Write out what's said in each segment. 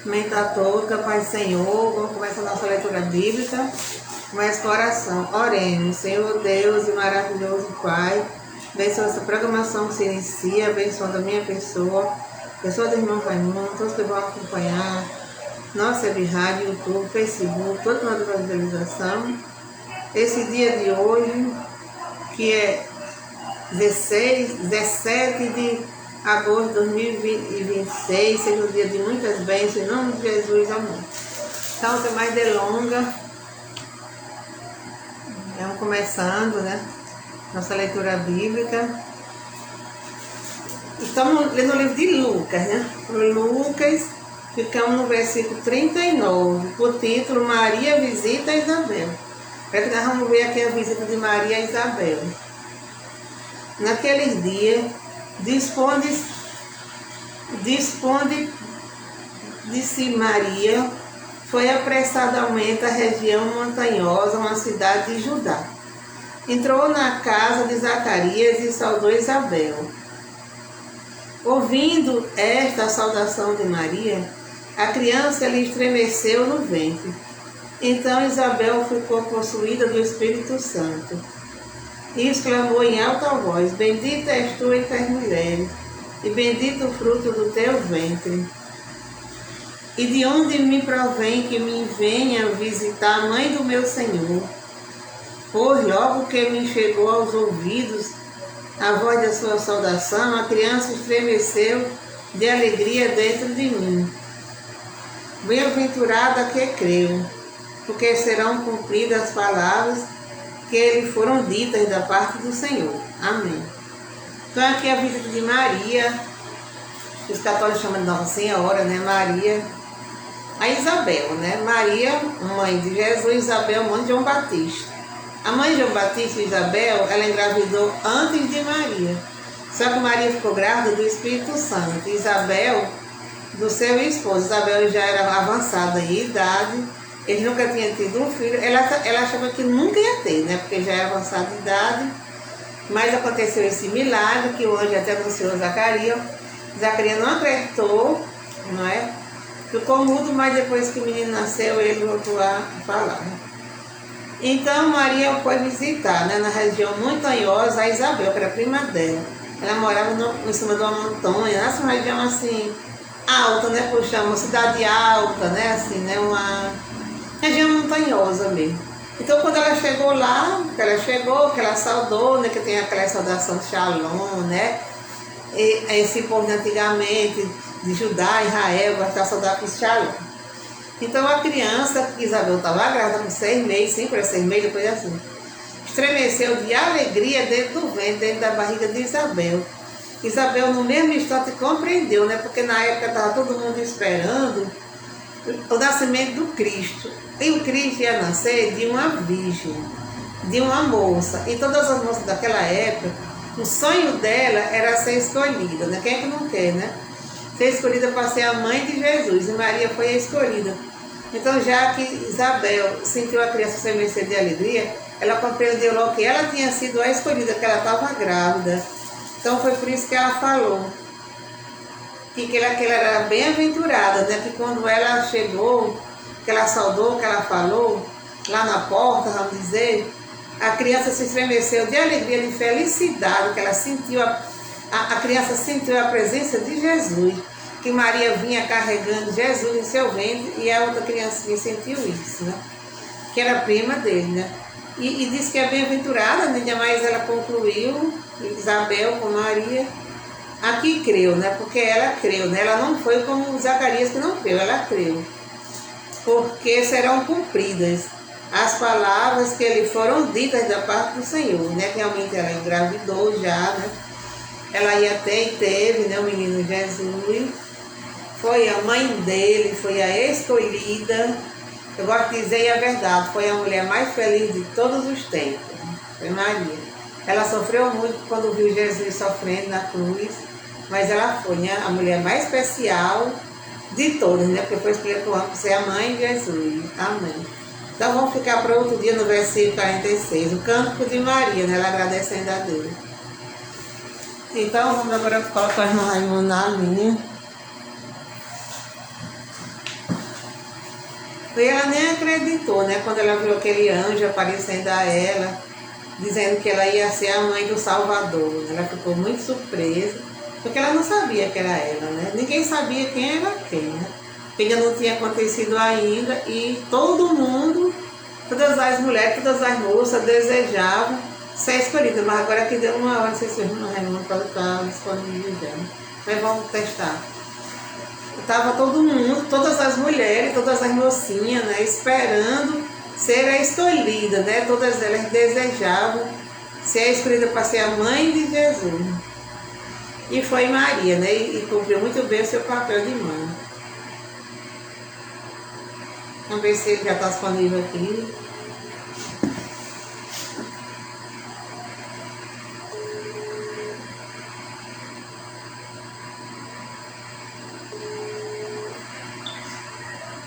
Mentatouca, Pai Senhor, vamos começar a nossa leitura bíblica. Mais coração, oremos. Senhor Deus e maravilhoso Pai, abençoa essa programação que se inicia, abençoa a minha pessoa, pessoa do irmão Raimundo, todos que vão acompanhar nossa web rádio, YouTube, Facebook, toda a nossa visualização. Esse dia de hoje, que é 17 de agosto de 2026, seja um dia de muitas bênçãos, em nome de Jesus, amém. Então, sem mais delongas, vamos começando, né? Nossa leitura bíblica. Estamos lendo o livro de Lucas, né? Lucas, ficamos no versículo 39, por título Maria visita Isabel. É que nós vamos ver aqui a visita de Maria a Isabel. Naqueles dias, disse Maria, foi apressadamente à região montanhosa, uma cidade de Judá. Entrou na casa de Zacarias e saudou Isabel. Ouvindo esta saudação de Maria, a criança lhe estremeceu no ventre. Então Isabel ficou possuída do Espírito Santo e exclamou em alta voz: Bendita és tu entre as mulheres, e bendito o fruto do teu ventre. E de onde me provém que me venha visitar a mãe do meu Senhor? Pois logo que me chegou aos ouvidos a voz da sua saudação, a criança estremeceu de alegria dentro de mim. Bem-aventurada que creu, porque serão cumpridas as palavras que lhe foram ditas da parte do Senhor. Amém. Então aqui é a visita de Maria, que os católicos chamam de Nossa Senhora, né? Maria, a Isabel, né? Maria, mãe de Jesus, Isabel, mãe de João Batista. A mãe de João Batista, Isabel, ela engravidou antes de Maria. Só que Maria ficou grávida do Espírito Santo. Isabel, do seu esposo. Isabel já era avançada em idade. Ele nunca tinha tido um filho. Ela achava que nunca ia ter, né? Porque já era avançada em idade. Mas aconteceu esse milagre que o anjo até anunciou a Zacarias. Zacarias não acreditou, não é? Ficou mudo, mas depois que o menino nasceu, ele voltou a falar. Então Maria foi visitar, né, na região montanhosa, a Isabel, que era prima dela. Ela morava em cima de uma montanha, nessa região assim, alta, né, puxando, uma cidade alta, né, assim, né, uma região montanhosa mesmo. Então quando ela chegou lá, que ela saudou, né, que tem aquela saudação de Shalom, né, e esse povo de antigamente, de Judá, Israel, gostava de saudar com Shalom. Então a criança, Isabel estava grávida com 6 meses, 5 para 6 meses, depois assim, estremeceu de alegria dentro do ventre, dentro da barriga de Isabel. Isabel no mesmo instante compreendeu, né? Porque na época estava todo mundo esperando o nascimento do Cristo. E o Cristo ia nascer de uma virgem, de uma moça. E todas as moças daquela época, o sonho dela era ser escolhida, né? Quem é que não quer, né? Ser escolhida para ser a mãe de Jesus. E Maria foi a escolhida. Então, já que Isabel sentiu a criança estremecer de alegria, ela compreendeu logo que ela tinha sido a escolhida, que ela estava grávida. Então, foi por isso que ela falou que ela era bem-aventurada, né? Que quando ela chegou, que ela saudou, que ela falou, lá na porta, vamos dizer, a criança se estremeceu de alegria, de felicidade, que ela sentiu, a criança sentiu a presença de Jesus, que Maria vinha carregando Jesus em seu ventre, e a outra criancinha sentiu isso, né? Que era prima dele, né? E disse que é bem-aventurada, né? Ainda mais ela concluiu, Isabel com Maria, aqui creu, né? Porque ela creu, né? Ela não foi como Zacarias que não creu, ela creu. Porque serão cumpridas as palavras que lhe foram ditas da parte do Senhor, né? Realmente ela engravidou já, né? Ela ia ter e teve, né? O menino Jesus. Foi a mãe dele, foi a escolhida. Eu gosto de dizer a verdade, foi a mulher mais feliz de todos os tempos. Foi Maria. Ela sofreu muito quando viu Jesus sofrendo na cruz, mas ela foi, né, a mulher mais especial de todas, né? Porque foi escolhida por ser a mãe de Jesus. Amém. Então vamos ficar para outro dia no versículo 46, o cântico de Maria, né? Ela agradecendo a Deus. Então vamos agora colocar o irmão Raimundo na linha. E ela nem acreditou, né? Quando ela viu aquele anjo aparecendo a ela, dizendo que ela ia ser a mãe do Salvador. Ela ficou muito surpresa, porque ela não sabia que era ela, né? Ninguém sabia quem era quem, né? Ainda não tinha acontecido ainda e todo mundo, todas as mulheres, todas as moças desejavam ser escolhidas. Mas agora que deu uma hora, vocês viram, não Raimundo pode estar disponível já. Mas vamos testar. Estava todo mundo, todas as mulheres, todas as mocinhas, né, esperando ser a escolhida, né? Todas elas desejavam ser a escolhida para ser a mãe de Jesus. E foi Maria, né? E cumpriu muito bem o seu papel de mãe. Vamos ver se ele já está disponível aqui.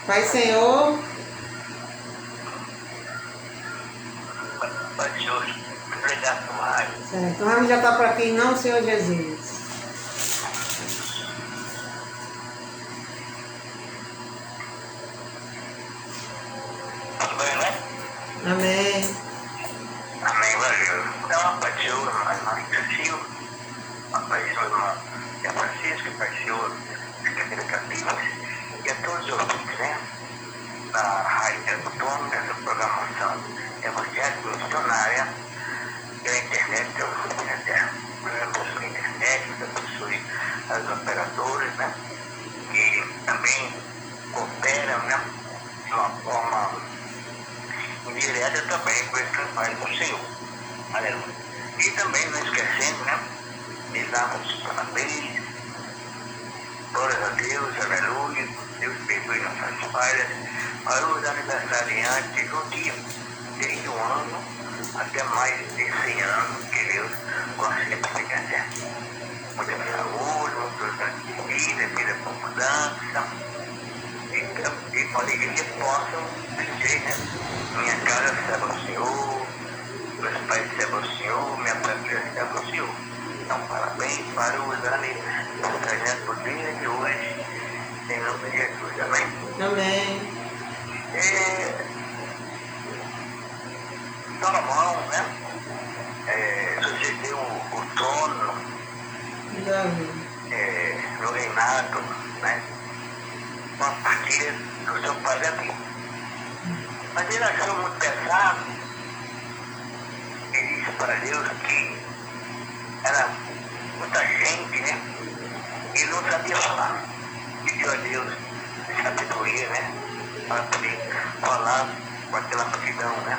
Pai Senhor. Pai Senhor, obrigado por mais. Certo. O Rami já está por aqui, não, Senhor Jesus. Tudo bem, né? Amém. Amém, valeu. Então, Pai Senhor, irmã Cecil, Pai Senhor, irmã Francisca, Pai Senhor, Cadeira Capilas, e a todos os ouvintes, né? Da Rádio Antônio, dessa programação evangélica missionária, pela internet, possui internet, possui as operadoras, né? Que também cooperam, né? De uma forma indireta também com esse trabalho do Senhor. Aleluia. E também não esquecendo, né? De darmos parabéns. Glórias a Deus, aleluia. Deus perdoe nossas falhas. Para os aniversariantes do dia, desde um ano até mais de 100 anos, que Deus gosta de pegar muita saúde, muitos anos de vida com mudança, e com alegria possam dizer, né? Minha casa serve ao Senhor, meus pais servem ao Senhor, minha família serve ao Senhor. Então, parabéns para os aniversariantes do dia de hoje, em nome de Jesus. Amém? Amém. Salomão, né? Sucedeu o trono no reinado, né? A partir do seu pai Davi. Mas ele achou muito pesado. Ele disse para Deus que era muita gente, né? E não sabia falar. Pediu a Deus sabedoria, né? Para poder falar com aquela multidão, né?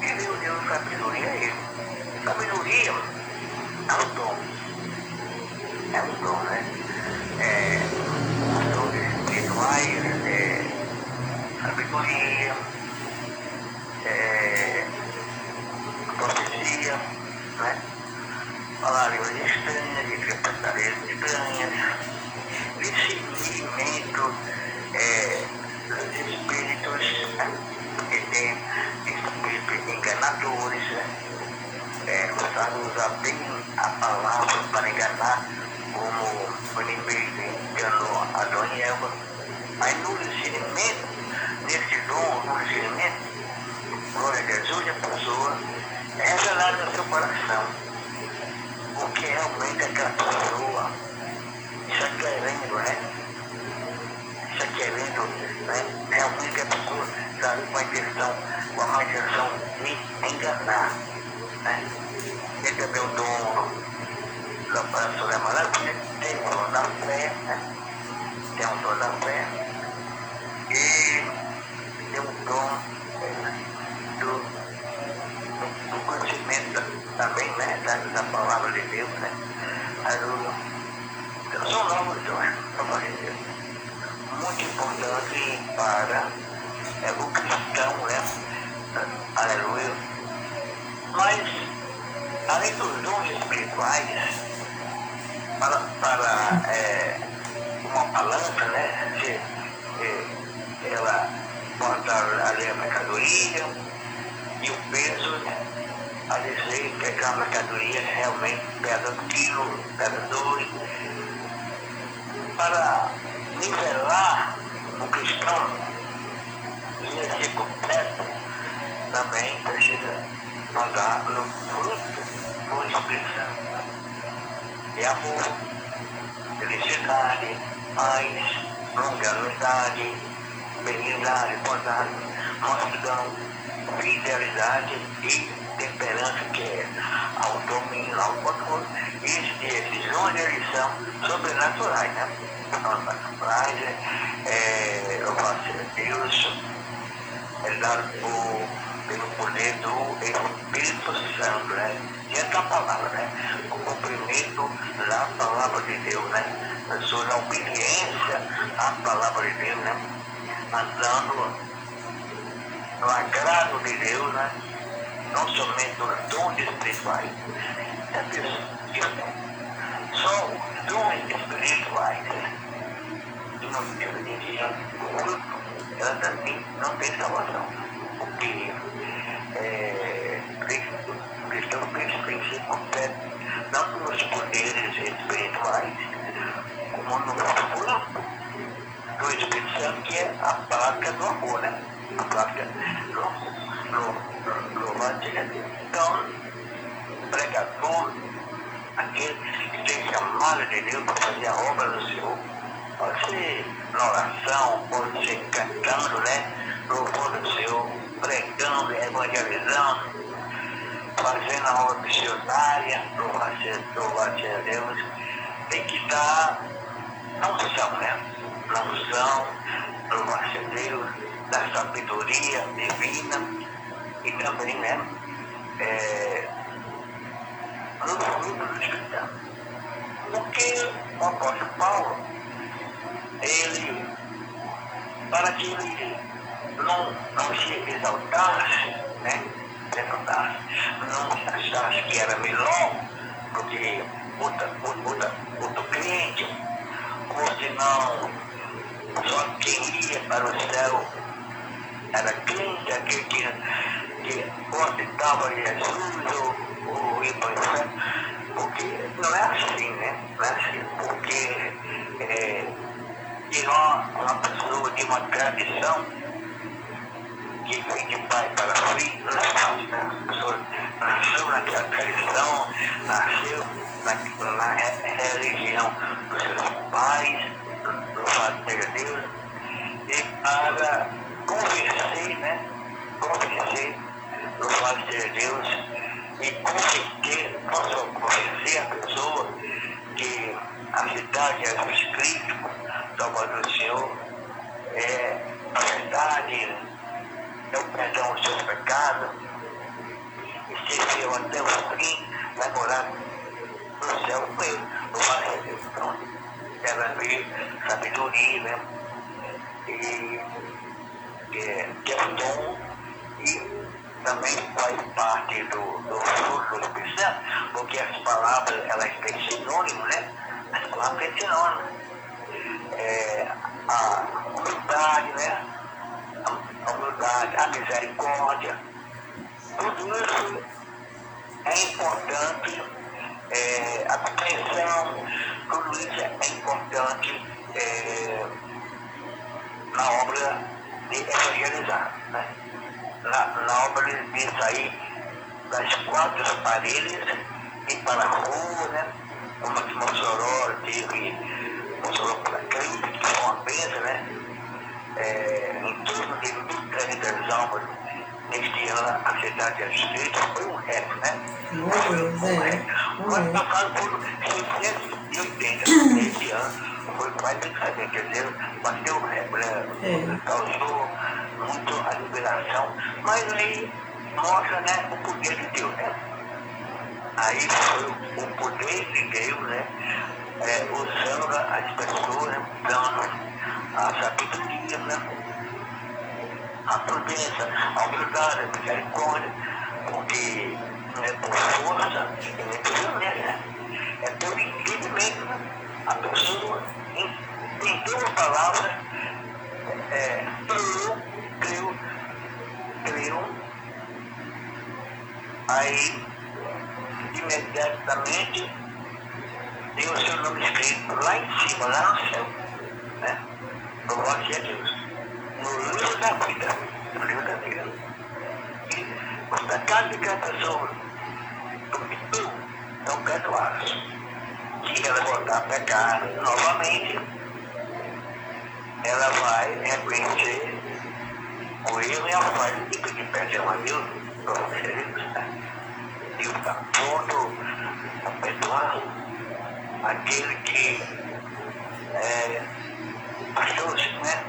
E Deus deu sabedoria a ele. Sabedoria é um dom. É um dom, né? Os dons espirituais, sabedoria, profecia, né? Falar línguas estranhas, interpretar línguas estranhas, discernimento dos espíritos, né? Que tem espíritos enganadores, né? Gostar de usar bem a palavra para enganar, como o inimigo enganou Adão e Eva. Aí no discernimento, nesse dom, no discernimento, glória a Jesus, a pessoa é revelar no seu coração o que realmente aquela pessoa está querendo, né? Está querendo, né? Realmente a pessoa está com a intenção, de enganar, né? Ele também é o dom da pessoa da maravilha, tem o dom da fé, né? Tem o dom da fé e tem o dom do conhecimento também, né? Da palavra de Deus, né? Então, são novos dons, palavra de Deus, muito importante para o cristão, né? Aleluia. Mas, além dos dons espirituais, para uma balança, né? Ela bota ali a mercadoria e o peso, né? A dizer que aquela mercadoria realmente pesa 1 quilo, pesa 2. Para nivelar o cristão, e esse completo também precisa mandar no fruto do Espírito Santo. É amor, felicidade, paz, longanimidade, benignidade, bondade, mansidão, fidelidade e temperança, que é autodomínio, autocontrole. Esses nomes eles são sobrenaturais, né? Sobrenaturais, eu faço Deus, é dado pelo poder do Espírito Santo, né? Diante da palavra, né? O cumprimento da palavra de Deus, né? A sua obediência à palavra de Deus, né? Andando no agrado de Deus, né? Não somente nos dons espirituais. Só os dons espirituais, que não diferenciam o fruto, ela também não tem salvação. Porque cristão tem compete não nos poderes espirituais, como no fruto do Espírito Santo, que é a prática do amor, né? A prática do evangelho. Então, o pregador, aquele que tem chamado de Deus para fazer a obra do Senhor, pode ser na oração, pode ser cantando, né? Louvando o Senhor, pregando, evangelizando, fazendo a obra missionária, louvado a Deus. Tem que estar na unção, né? Na unção, louvado a Deus, da sabedoria divina e também, né? No fruto do Espírito Santo. Porque o apóstolo Paulo, ele, para que ele não se exaltasse, né? Não achasse que era melhor do que outro crente, ou se não, só quem ia para o céu era crente, aquele que aceitava Jesus ou ia para o céu. Porque não é assim, né? Não é assim, porque uma pessoa de uma tradição que vem de pai para filho, não é fácil, né? A pessoa nasceu naquela tradição, nasceu na religião dos seus pais, louvado seja Deus, e para convencer, né? Convencer, louvado seja Deus, e convencer, não só convencer a pessoa que a cidade de Jesus Cristo, Salvador do Senhor, é a verdade, é o perdão dos seus pecados, e ser fiel até o fim, vai morar no céu com ele, louvado seja Deus. Então, ela vê sabedoria, né? E que é um dom, e também faz parte do fruto do Espírito Santo, porque as palavras, elas têm sinônimo, né? As palavras têm sinônimo. A humildade, né? A humildade, a misericórdia, tudo isso é importante, a compreensão, tudo isso é importante na obra de evangelizar, né? Na obra de sair das quatro paredes e para a rua, né? Como que Mossoró teve, Mossoró para Cristo, que foi uma bênção, né? Em torno de 1.300 almas neste ano, a cidade de Jesus Cristo foi um recorde, né? O ano passado foram 680, neste ano foi mais de 300, quer dizer, bateu o recorde, né? Causou muito a liberação, mas aí mostra, né, o poder de Deus, né? Aí foi o poder de Deus, né? Usando as pessoas, né? Dando a sabedoria, né? A prudência, a humildade, a misericórdia, porque não é por força, nem por violência, né? É por entendimento, né? A pessoa entendeu a palavra, creu, aí imediatamente tem o seu nome escrito lá em cima, lá no céu, né? Louvado seja Deus. no livro da vida. No livro da vida. E os pecados de cada pessoa, tu são perdoados. Se ela voltar a pecar novamente, ela vai reconhecer o erro e a falha e pedir perdão a Deus. Deus está pronto a perdoar aquele que achou-se, né?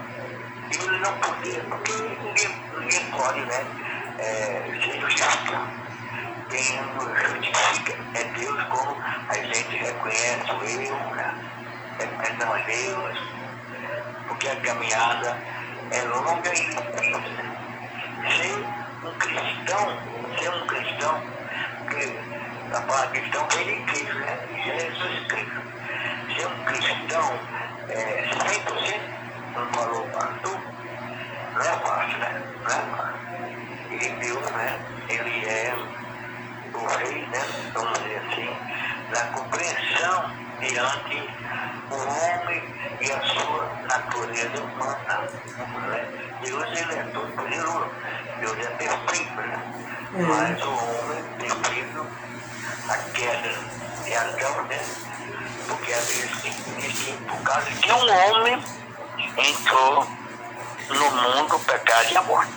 Ele não podia, porque ninguém pode, né? Se justificar. Quem nos justifica é Deus, como a gente reconhece o erro, né? É perdão a Deus, porque a caminhada é longa e difícil. Ser um cristão, porque a palavra cristão vem de Cristo, né? Jesus Cristo. Ser um cristão 100%, como falou o pastor, não é fácil, né? Não é fácil. E Deus, né? Ele é o rei, né? Vamos dizer assim, da compreensão diante o homem e a sua natureza humana. Né? Deus, ele é todo poderoso, Deus é perfeito, né? Mas o homem, devido à queda de Adão, né? Porque às vezes, por causa de um homem, entrou no mundo o pecado e a morte.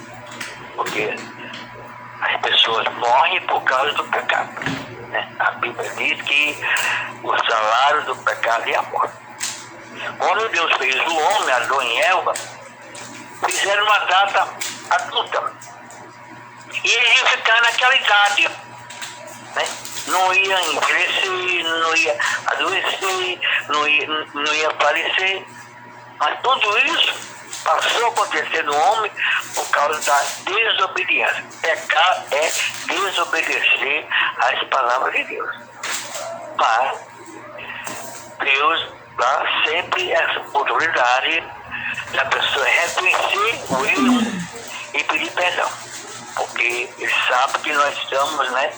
Porque as pessoas morrem por causa do pecado. Né? A Bíblia diz que o salário do pecado é a morte. Quando Deus fez o homem, Adão e Eva, fizeram uma data adulta. E eles iam ficar naquela idade. Né? Não ia envelhecer, não ia adoecer, não ia aparecer. Mas tudo isso passou a acontecer no homem por causa da desobediência. Pecar é desobedecer às palavras de Deus. Mas Deus dá sempre essa oportunidade da pessoa reconhecer o erro e pedir perdão. Porque ele sabe que nós estamos, né,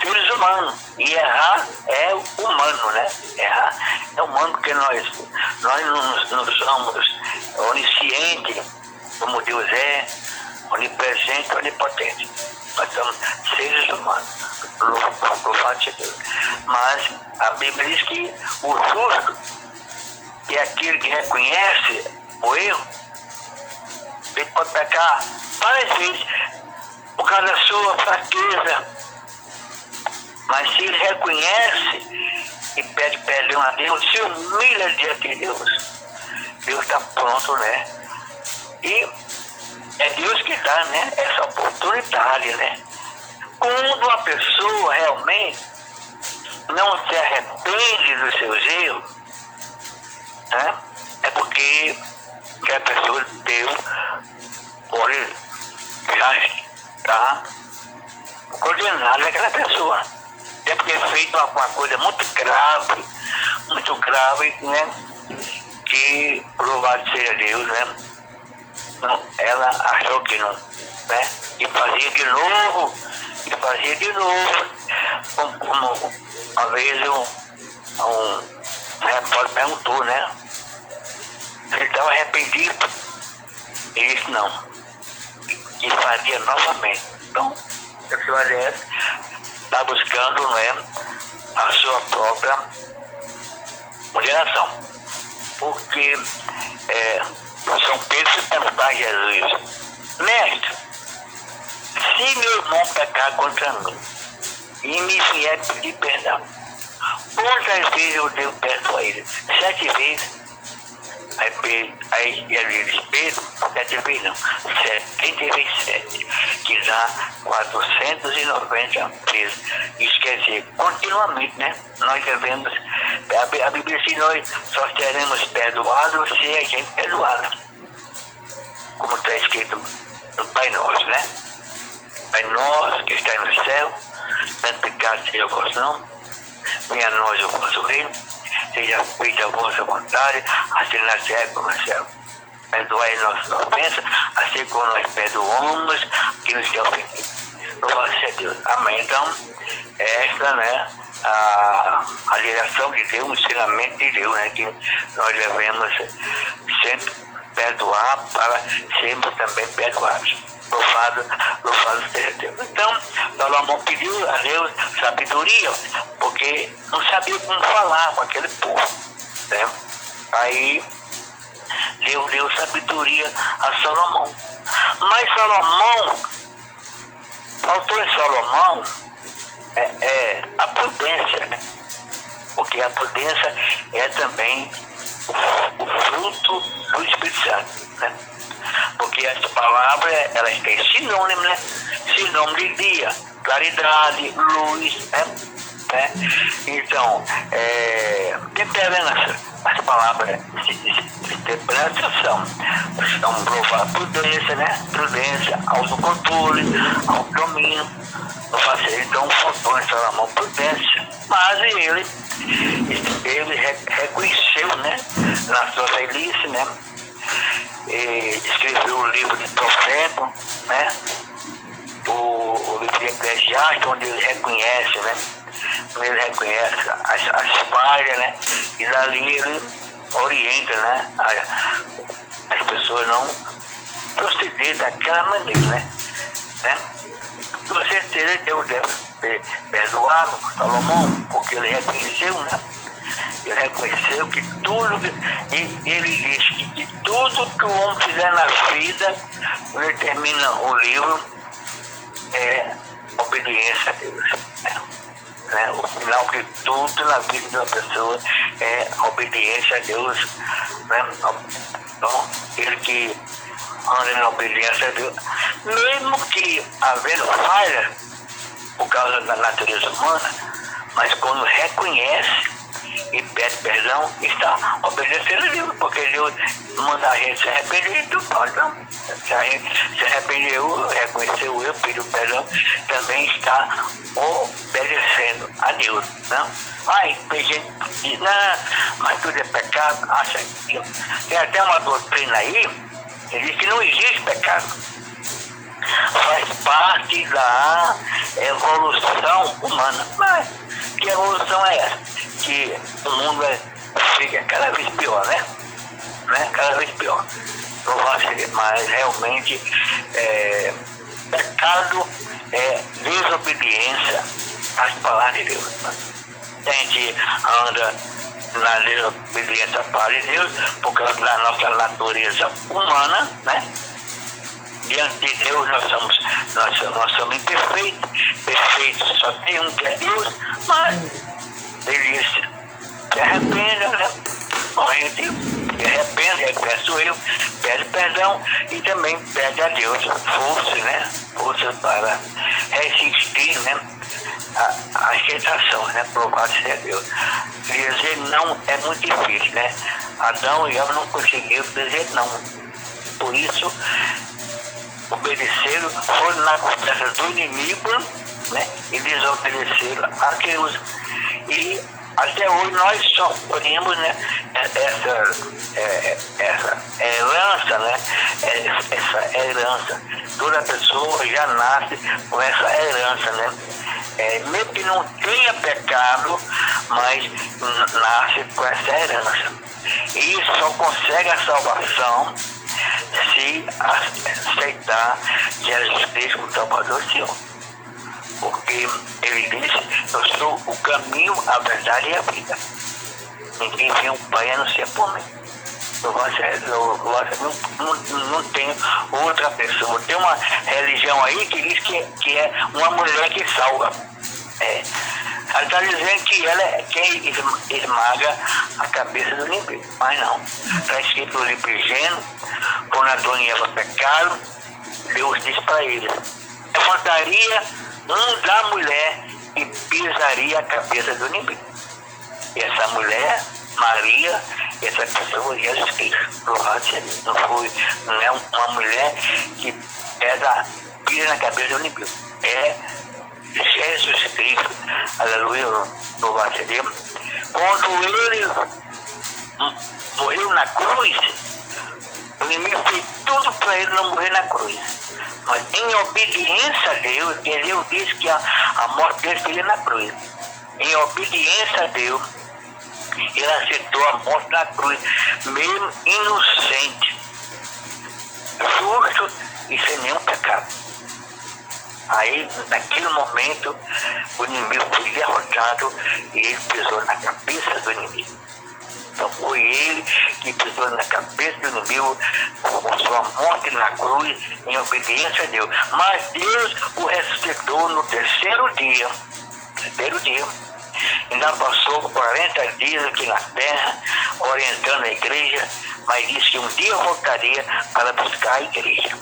seres humanos. E errar é humano, né? Errar é humano, porque nós não somos oniscientes, como Deus é, onipresente, onipotente. Nós somos seres humanos. Louvado seja Deus. Mas a Bíblia diz que o justo é aquele que reconhece o erro. Ele pode pecar várias vezes por causa da sua fraqueza. Mas se ele reconhece e pede perdão a Deus, se humilha diante de Deus, Deus está pronto, né? E é Deus que dá, né? Essa oportunidade, né? Quando uma pessoa realmente não se arrepende dos seus erros, né? É porque a pessoa pode já estar condenada aquela pessoa. Deve ter feito uma coisa muito grave, né? Que louvado seja Deus, né? Não, ela achou que não, né? E fazia de novo. Como uma vez um repórter perguntou, né? Se ele estava arrependido. Ele disse não. E fazia novamente. Então, a pessoa dessa está buscando, né, a sua própria condenação. Porque São Pedro se perguntar a Jesus: Mestre, se meu irmão pecar contra mim e me vier pedir perdão, quantas vezes eu devo perdoar ele? 7 vezes? Aí ele diz: Pedro, 7 vezes não, 70 vezes 7, que dá 490 vezes. Isso quer dizer, continuamente, né? Nós devemos, a Bíblia diz que nós só seremos perdoados se a gente perdoar. Como está escrito no Pai Nosso, né? Pai Nosso que está no céu, santificado seja o vosso nome, venha a nós o vosso reino, seja feita a vossa vontade, assim na terra como no céu. Perdoai nossas ofensas, assim como nós perdoamos que nos tem ofendido. Louvado seja Deus. Amém. Então, esta, né, a direção de Deus, o ensinamento de Deus, né, que nós devemos sempre perdoar para sermos também perdoados. Louvado seja Deus. Então, Salomão pediu a Deus sabedoria, porque não sabia como falar com aquele povo, né? Aí, Deus deu sabedoria a Salomão. Mas Salomão, faltou em Salomão a prudência, né? Porque a prudência é também o fruto do Espírito Santo, né? Porque essa palavra, ela tem sinônimo, né? Sinônimo de dia, claridade, luz, né? Então, temperança, as palavras de temperança são provar prudência, né? Prudência, autocontrole, autodomínio. Então, faltou em Salomão prudência, mas ele reconheceu, né? Na sua velhice, né? Escreveu o livro de profeta, né? O livro de Eclesiastes, onde ele reconhece, né? Ele reconhece as falhas, né? E dali ele orienta, né? As pessoas não proceder daquela maneira, né? Com certeza Deus deve ter perdoado Salomão, porque ele reconheceu, né? Ele reconheceu que tudo, e ele diz que tudo que o homem fizer na vida, quando ele termina o livro, é obediência a Deus. Né? O final de tudo na vida de uma pessoa é obediência a Deus. Né? Então, ele que anda na obediência a Deus, mesmo que havendo falha por causa da natureza humana, mas quando reconhece e pede perdão, está obedecendo a Deus, porque Deus manda a gente se arrepender, então pode. Se a gente se arrependeu, reconheceu eu, pediu perdão, também está obedecendo a Deus. Não? Tem gente que diz, não, mas tudo é pecado, acha que tem até uma doutrina aí, que diz que não existe pecado. Faz parte da evolução humana. Mas que evolução é essa? Que o mundo fica cada vez pior, né? Cada vez pior. Mas realmente pecado é desobediência às palavras de Deus. A gente anda na desobediência às palavras de Deus por causa da nossa natureza humana, né? Diante de Deus nós somos imperfeitos. Perfeitos só tem um que é Deus, mas ele disse, se arrependa, né? A gente se arrepende, reconhece o erro, pede perdão e também pede a Deus força, né? Força para resistir, né? As tentações, né? Provar ser Deus. Dizer não é muito difícil, né? Adão e Eva não conseguiram dizer não. Por isso, obedeceram, foram na conversa do inimigo, né? E desobedeceram a Deus. E até hoje nós sofremos, né? Essa herança, né? Essa herança. Toda pessoa já nasce com essa herança, né? Mesmo que não tenha pecado, mas nasce com essa herança. E só consegue a salvação se aceitar Jesus Cristo como Salvador Senhor. Porque ele disse, eu sou o caminho, a verdade e a vida. Ninguém vem ao Pai a não ser por mim. Não tem outra pessoa. Tem uma religião aí que diz que é uma mulher que salva. Ela está dizendo que ela é quem esmaga a cabeça do inimigo. Mas não. Está escrito no livro de Gênesis, quando Adão e Eva pecaram, Deus disse para eles, levantaria um da mulher e pisaria a cabeça do inimigo. E essa mulher, Maria, essa pessoa é Jesus Cristo. Não é uma mulher que pisa na cabeça do inimigo. É Jesus Cristo. Aleluia, louvado seja Deus. Quando ele morreu na cruz, o inimigo fez tudo para ele não morrer na cruz. Mas em obediência a Deus, Deus disse que a morte dele seria na cruz. Em obediência a Deus, ele aceitou a morte na cruz, mesmo inocente. justo e sem nenhum pecado. Aí, naquele momento, o inimigo foi derrotado e ele pisou na cabeça do inimigo. Então foi ele que pisou na cabeça do inimigo com sua morte na cruz em obediência a Deus. Mas Deus o ressuscitou no terceiro dia. Ainda passou 40 dias aqui na terra, orientando a igreja, mas disse que um dia voltaria para buscar a igreja.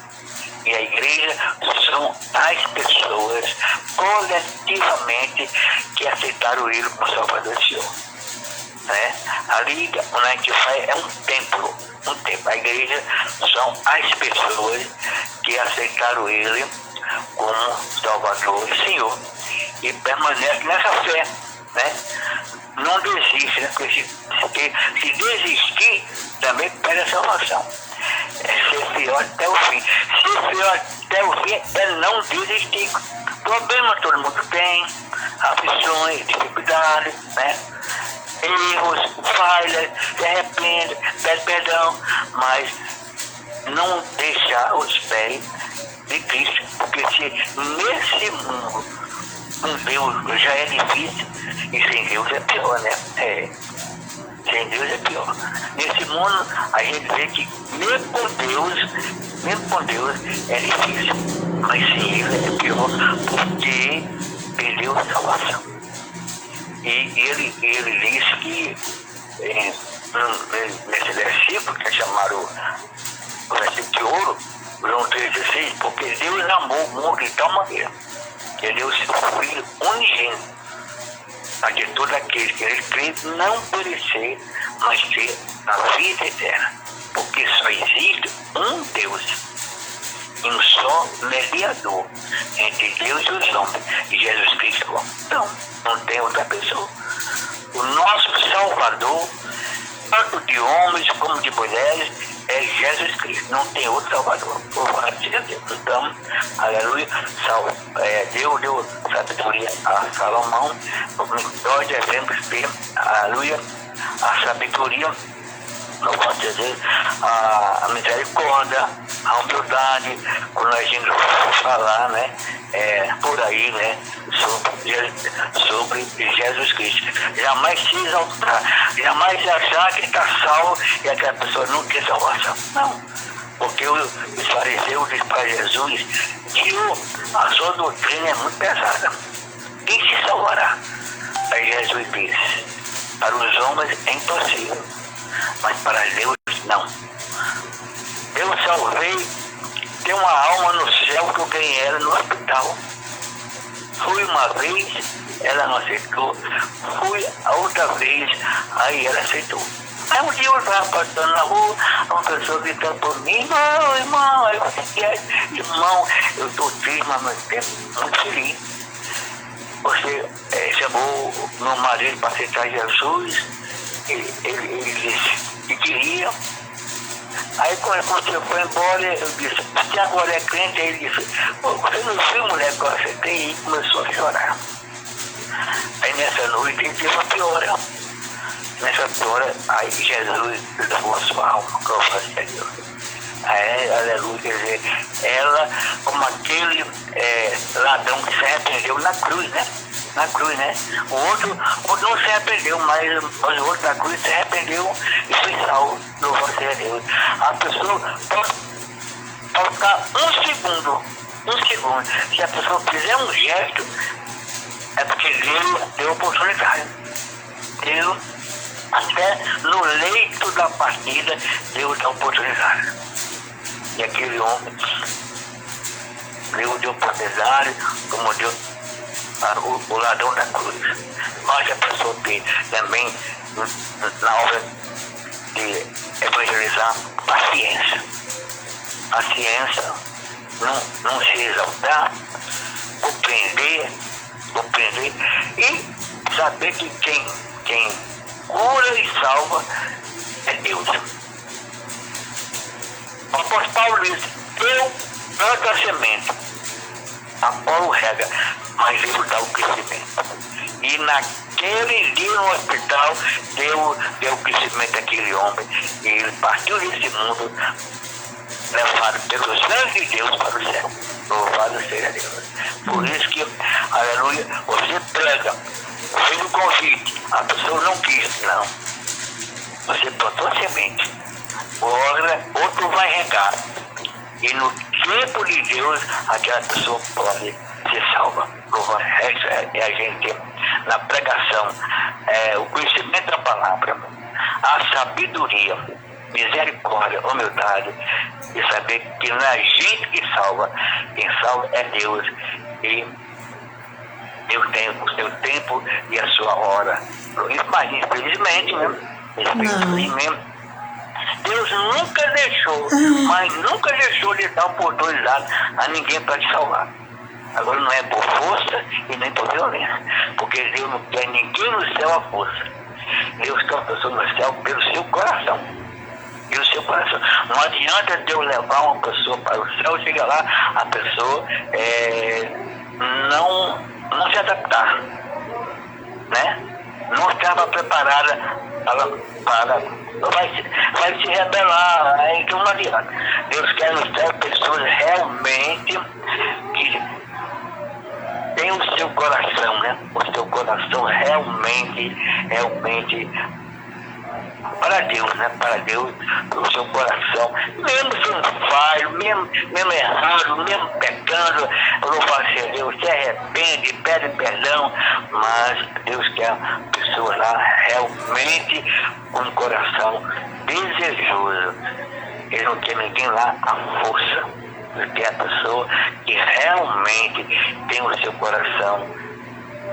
E a igreja são as pessoas coletivamente que aceitaram ele como Salvador e Senhor. Né? Ali onde a gente vai é um templo. A igreja são as pessoas que aceitaram ele como Salvador e Senhor. E permanece nessa fé. Né? Não desiste, né? Porque se desistir, também perde a salvação. É ser fiel até o fim. Ser fiel até o fim é não desistir. Problemas todo mundo tem, aflições, dificuldades, né? Erros, falhas, se arrepende, pede perdão, mas não deixar os pés de Cristo, porque se nesse mundo com Deus já é difícil, e sem Deus é pior, né? Sem Deus é pior. Nesse mundo a gente vê que mesmo com Deus é difícil, mas sem Ele é pior, porque perdeu a salvação. E ele diz que nesse versículo, que é chamado o versículo de ouro, João 3,16, porque Deus amou o mundo de tal maneira que deu o seu Filho unigênito, para que todo aquele que ele crê não perecer, mas ter a vida eterna. Porque só existe um Deus e um só mediador entre Deus e os homens, e Jesus Cristo. Não tem outra pessoa. O nosso Salvador, tanto de homens como de mulheres, é Jesus Cristo. Não tem outro Salvador. Louvado seja Deus. Então, aleluia, Deus deu sabedoria a Salomão, nós devemos ter, aleluia, a sabedoria, não posso dizer, a misericórdia, a humildade, quando a gente falar, né, por aí, né, sobre Jesus Cristo. Jamais se exaltar, jamais achar que está salvo e aquela pessoa não tem salvação. Não, porque os fariseus dizem para Jesus que a sua doutrina é muito pesada. Quem se salvará? Aí Jesus disse, para os homens é impossível, mas para Deus não. Eu salvei, tem uma alma no céu que eu ganhei ela no hospital. Fui uma vez, ela não aceitou. Fui a outra vez, aí ela aceitou. Aí um dia eu estava passando na rua, uma pessoa gritando por mim, irmão, eu falei, irmão, eu estou triste, mas ao mesmo tempo muito feliz. Você chamou meu marido para aceitar Jesus, ele disse que queria. Aí quando você foi embora, eu disse, você agora é crente? Aí ele disse, você não viu, mulher, que eu aceitei? E começou a chorar. Aí nessa noite ele teve uma piora. Nessa piora, aí Jesus levou a sua alma, que eu faço a Deus. Aí, aleluia, quer dizer, ela, como aquele ladrão que se arrependeu na cruz, né? Na cruz, né? O outro não se arrependeu, mas o outro na cruz se arrependeu e foi salvo. Louvado seja Deus. A pessoa pode ficar um segundo. Se a pessoa fizer um gesto, é porque Deus deu oportunidade. Deus, até no leito da partida, Deus dá oportunidade. E aquele homem, Deus deu oportunidade, como Deus o ladrão da cruz. Mas a pessoa tem também, na hora de evangelizar, paciência. Paciência, não se exaltar, compreender e saber que quem cura e salva é Deus. O apóstolo Paulo diz, eu planto a semente, Apolo rega, mas ele dá o crescimento. E naquele dia no hospital, deu o crescimento daquele homem. E ele partiu desse mundo levado pelos anjos de Deus para o céu. Louvado seja Deus. Por isso que, aleluia, você prega, fez o convite, a pessoa não quis, não. Você plantou semente, ora, outro vai regar. E no tempo de Deus, aquela pessoa pode ser salva. Isso é a gente, na pregação, o conhecimento da palavra, a sabedoria, misericórdia, humildade, e saber que não é a gente que salva, quem salva é Deus. E Deus tem o seu tempo e a sua hora. Mas infelizmente, Deus nunca deixou, mas nunca deixou de dar oportunidade a ninguém para te salvar. Agora não é por força e nem por violência, porque Deus não quer ninguém no céu à força. Deus quer uma pessoa no céu pelo seu coração. Pelo seu coração. Não adianta Deus levar uma pessoa para o céu, chega lá, a pessoa não se adaptar, né? Não estava preparada para vai se rebelar, então não adianta. Deus quer no céu pessoas realmente que tem o seu coração, né? O seu coração realmente para Deus, né? Para Deus, o seu coração, mesmo sendo falho, mesmo errado, mesmo pecando, louvar a Deus, se arrepende, pede perdão, mas Deus quer pessoas lá realmente com um coração desejoso. Ele não quer ninguém lá à força. Ele quer a pessoa que realmente tem o seu coração,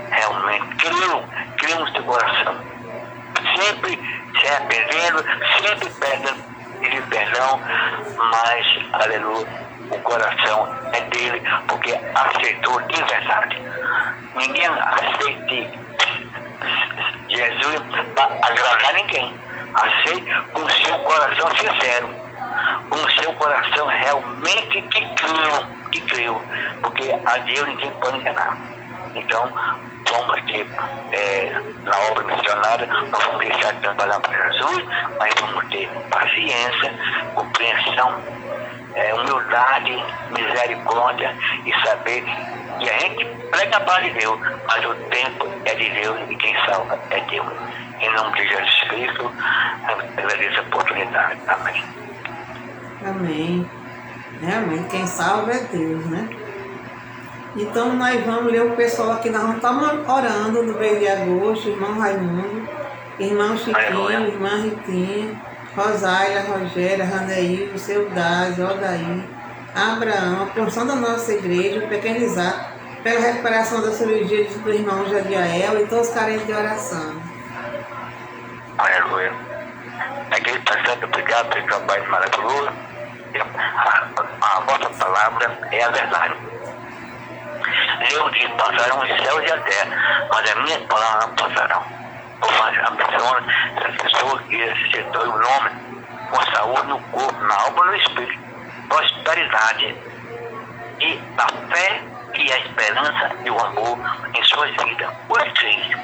realmente creu no seu coração. Sempre se arrependendo, sempre pedindo perdão, mas, aleluia, o coração é dele, porque aceitou de verdade. Ninguém aceita Jesus para agradar ninguém. Aceite com o seu coração sincero, com o seu coração realmente que creu, porque a Deus ninguém pode enganar. Então, vamos aqui na obra missionária, nós vamos deixar de trabalhar para Jesus, mas vamos ter paciência, compreensão, humildade, misericórdia e saber que a gente prega a paz de Deus, mas o tempo é de Deus e quem salva é Deus. Em nome de Jesus Cristo, agradeço a oportunidade. Amém. Amém. Realmente, quem salva é Deus, né? Então, nós vamos ler o pessoal aqui, nós vamos estar orando no mês de agosto, irmão Raimundo, irmão Chiquinho, irmã Ritinha, Rosália, Rogéria, Randeil, seu Daz, Odaí, Abraão, a porção da nossa igreja, o pequeno Isaac, pela recuperação da cirurgia do irmão Jadiael e todos os carentes de oração. Aleluia. Aquele passado, obrigado pelo trabalho maravilhoso. A vossa palavra é a verdade. Deus diz, passarão os céus e a terra, mas as minhas palavras não passarão. Abençoa essa pessoa que aceitou o nome, com saúde no corpo, na alma e no espírito, prosperidade e a fé e a esperança e o amor em suas vidas. Os três,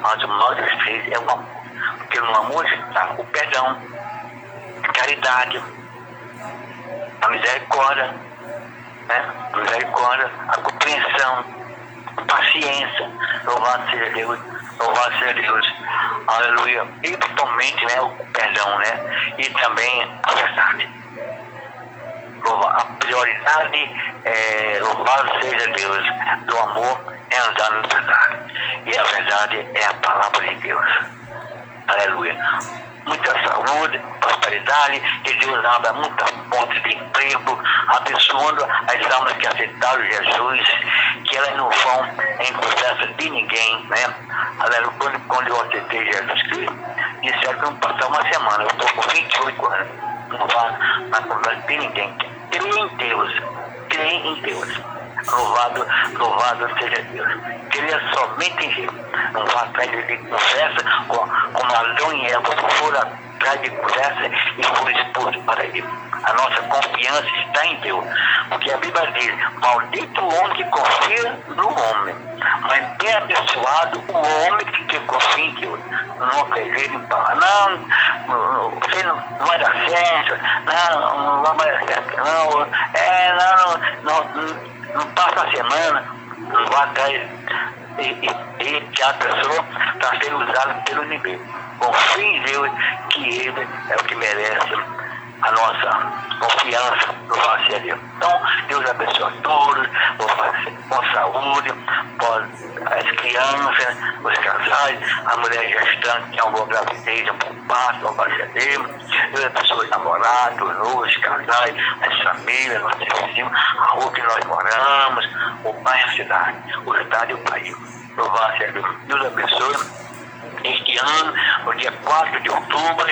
mas o maior dos três é o amor, porque no amor está o perdão, a caridade, a misericórdia, né? A misericórdia, a compreensão, a paciência. Louvado seja Deus, louvado seja Deus, aleluia. E principalmente, né, o perdão, né? E também a verdade. A prioridade louvado seja Deus, do amor é andar na verdade. E a verdade é a palavra de Deus. Aleluia. Muita saúde, prosperidade, que Deus abra muitas portas de emprego, abençoando as almas que aceitaram Jesus, que elas não vão em processo de ninguém, né? Aleluia. Quando eu aceitei Jesus Cristo, disseram que eu não passar uma semana, eu estou com 28 anos, não vá na conversa de ninguém. Creia em Deus, creia em Deus. Louvado seja Deus. Creia somente em Deus. Não vá atrás de conversa como Adão e Eva foram atrás de conversa e foram expostos para ele. A nossa confiança está em Deus. Porque a Bíblia diz, maldito o homem que confia no homem, mas bem abençoado o homem que confia em Deus. não acredito em falar, não, você não vai dar certo, não vai dar certo, não passa a semana, não vai atrás, e que a pessoa está sendo usada pelo inimigo. Confie em Deus, que Ele é o que merece a nossa confiança no Senhor Deus. Então, Deus abençoe a todos, com saúde, as crianças, os casais, a mulher gestante que é uma gravidez, por parte do Senhor Deus. Deus abençoe os namorados, os casais, as famílias, nossos vizinhos, a rua que nós moramos, o bairro, a cidade, o estado e o país. Louvado seja Deus. Deus abençoe. Este ano, no dia 4 de outubro,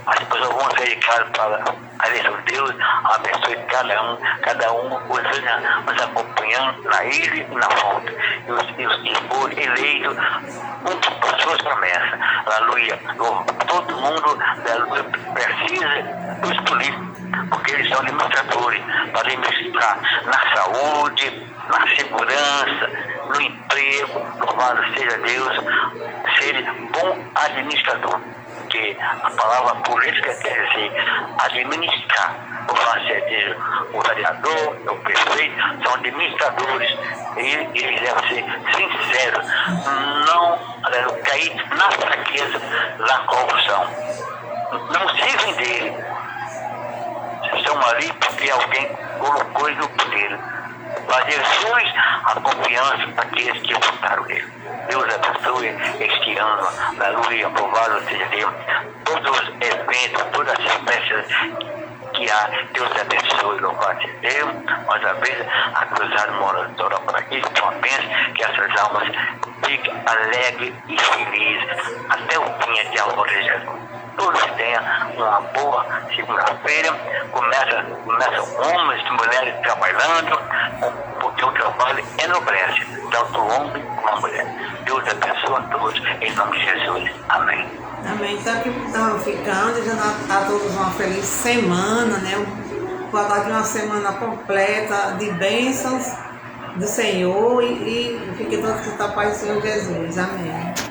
as pessoas vão sair de casa para a eleição de Deus. Abençoe cada um os acompanhando na ilha e na fonte. E for eleito por suas promessas. Aleluia. Todo mundo precisa dos políticos, porque eles são administradores para administrar na saúde, na segurança, no emprego. Louvado seja Deus, ser bom administrador, porque a palavra política quer dizer administrar. Louvado seja Deus, o vereador, o prefeito, são administradores, e eles devem ser sinceros, não cair na fraqueza da corrupção, não se vender. Estão ali porque alguém colocou eles no poder. Mas Jesus, a confiança daqueles que votaram nele. Deus abençoe este ano, aleluia, aprovado seja Deus. Todos os eventos, todas as festas que há, Deus abençoe, louvado seja Deus. Mais uma vez, a cruzada moratória para aqui, então apenas que essas almas fiquem alegres e felizes até o fim de amor de Jesus. Todos tenham uma boa segunda-feira, começam homens e mulheres trabalhando, porque o trabalho enobrece, tanto o homem como a mulher. Deus abençoe a todos, em nome de Jesus. Amém. Amém. Então aqui estamos ficando, desejando a todos uma feliz semana, né? Guardar aqui uma semana completa de bênçãos do Senhor e fiquem todos com a paz do Senhor Jesus. Amém.